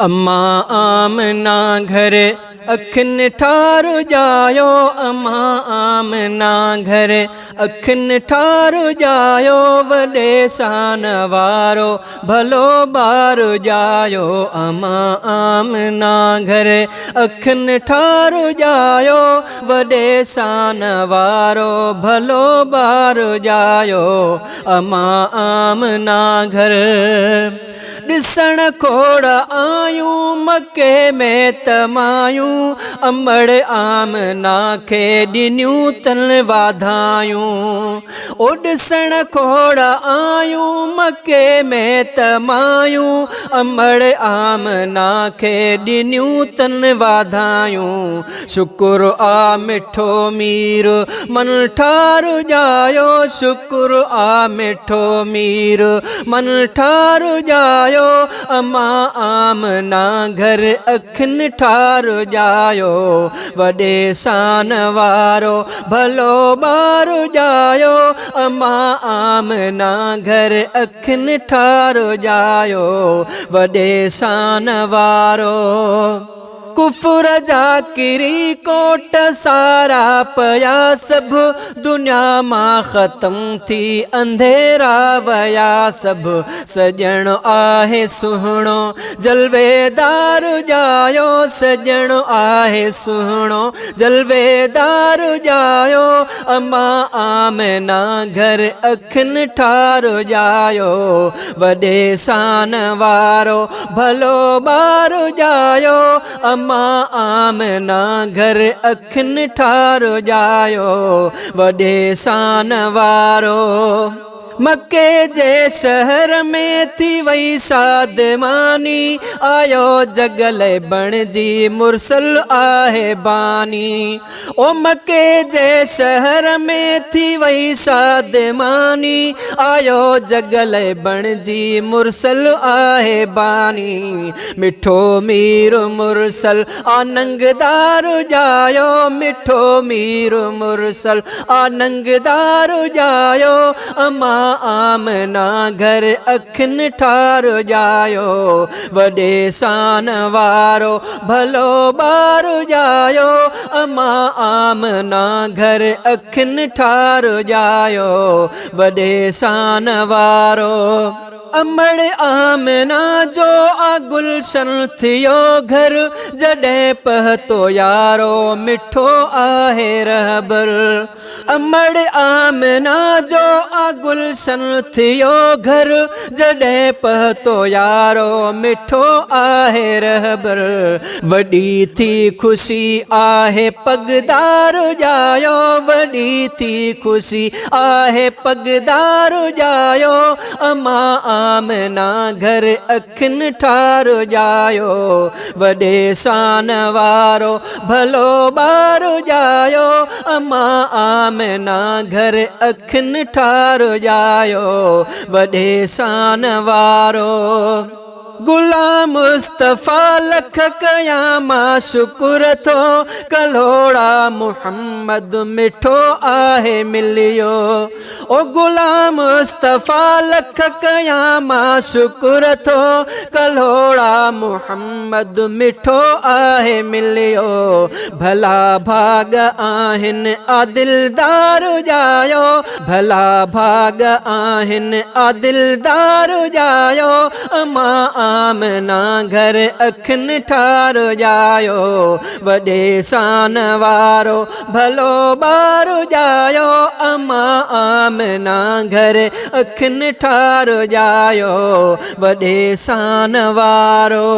अम्मा आमना घर अखिन ठार जायो, अम्मा आमना घर अखिन ठार जायो, वॾे शान वारो भलो बार जायो। अम्मा आमना घर अखिन ठार जायो, वॾे शान वारो भलो बार जायो। अम्मा आमना घर ॾिसण खोड़ आयूं मके में तमायूं, अमड़ आमना खे ॾिनियूं तन वाधायूं। ओ ॾिसण खोड़ आयूं मके में तमायूं, अमड़ आमना खे ॾिनियूं तन वाधायूं। शुक्र आ मिठो मीर मन ठार जायो, शुक्र आ मिठो मीर मन ठार जायो। अम्मा आमना घर अखिन ठार जायो, वॾे शान वारो भलो बार जायो। अम्मा आमना घर अखिन ठार जायो, वॾे शान वारो। कुफर जा किरी कोट सारा पया सब, दुनिया मां ख़त्म थी अंधेरा वया सब। सजण आहे सुहिणो जलवेदार जायो, सजण आहे सुहिणो जलवेदार जायो। अम्मा आमना घर अखिन ठार जायो, वॾे शान वारो भलो बार जायो। अम्मा आमना घर अखिन ठार जायो, वॾे शान वारो। मक्के जे शहर में थी वई शादमानी, आयो जगल बणजी मुरसल आहे बानी। ओ मक्के जे शहर में थी वई शादमानी, आयो जगल बणजी मुरसल आहे बानी। मिठो मीर मुरसल आनंगदार जायो, मिठो मीर मुरसल आनंगदार जायो। अम्मा आमना घर अखिन ठार जायो, वॾे शान वारो भलो बार जायो। अम्मा आमना घर अखिन ठार जायो, वॾे शान वारो। अमड़ आमना जो आ गुलशन थियो घर, जॾहिं पहतो यारो मिठो आहे रहबर। अमड़ आमना जो आ गुलशन थियो घर, जॾहिं पहतो यारो मिठो आहे रहबर। वॾी थी खुशी आहे पगदार जायो, वॾी थी खुशी आहे पगदार जायो। अम्मा आमना घर अखिन ठार जायो, वॾे शान वारो भलो बार जायो। अम्मा आमना घर अखिन ठार जायो, वॾे शान वारो। गुलाम मुस्तफ़ा लख कया मां शुक्र थो, कलोड़ा मुहम्मद मिठो आहे मिलियो। ओ गुलाम मुस्तफ़ा लख कया मां शुक्र थो, कलोड़ा मुहम्मद मिठो आहे मिलियो। भला भाग आहिन आदिलदार जायो, भला भाग आहिन आदिलदार जायो। अम्मा आमना घर अखिन ठार जायो, वॾे शान वारो भलो बार जायो। अम्मा आमना घर अखिन ठार जायो, वॾे शान वारो।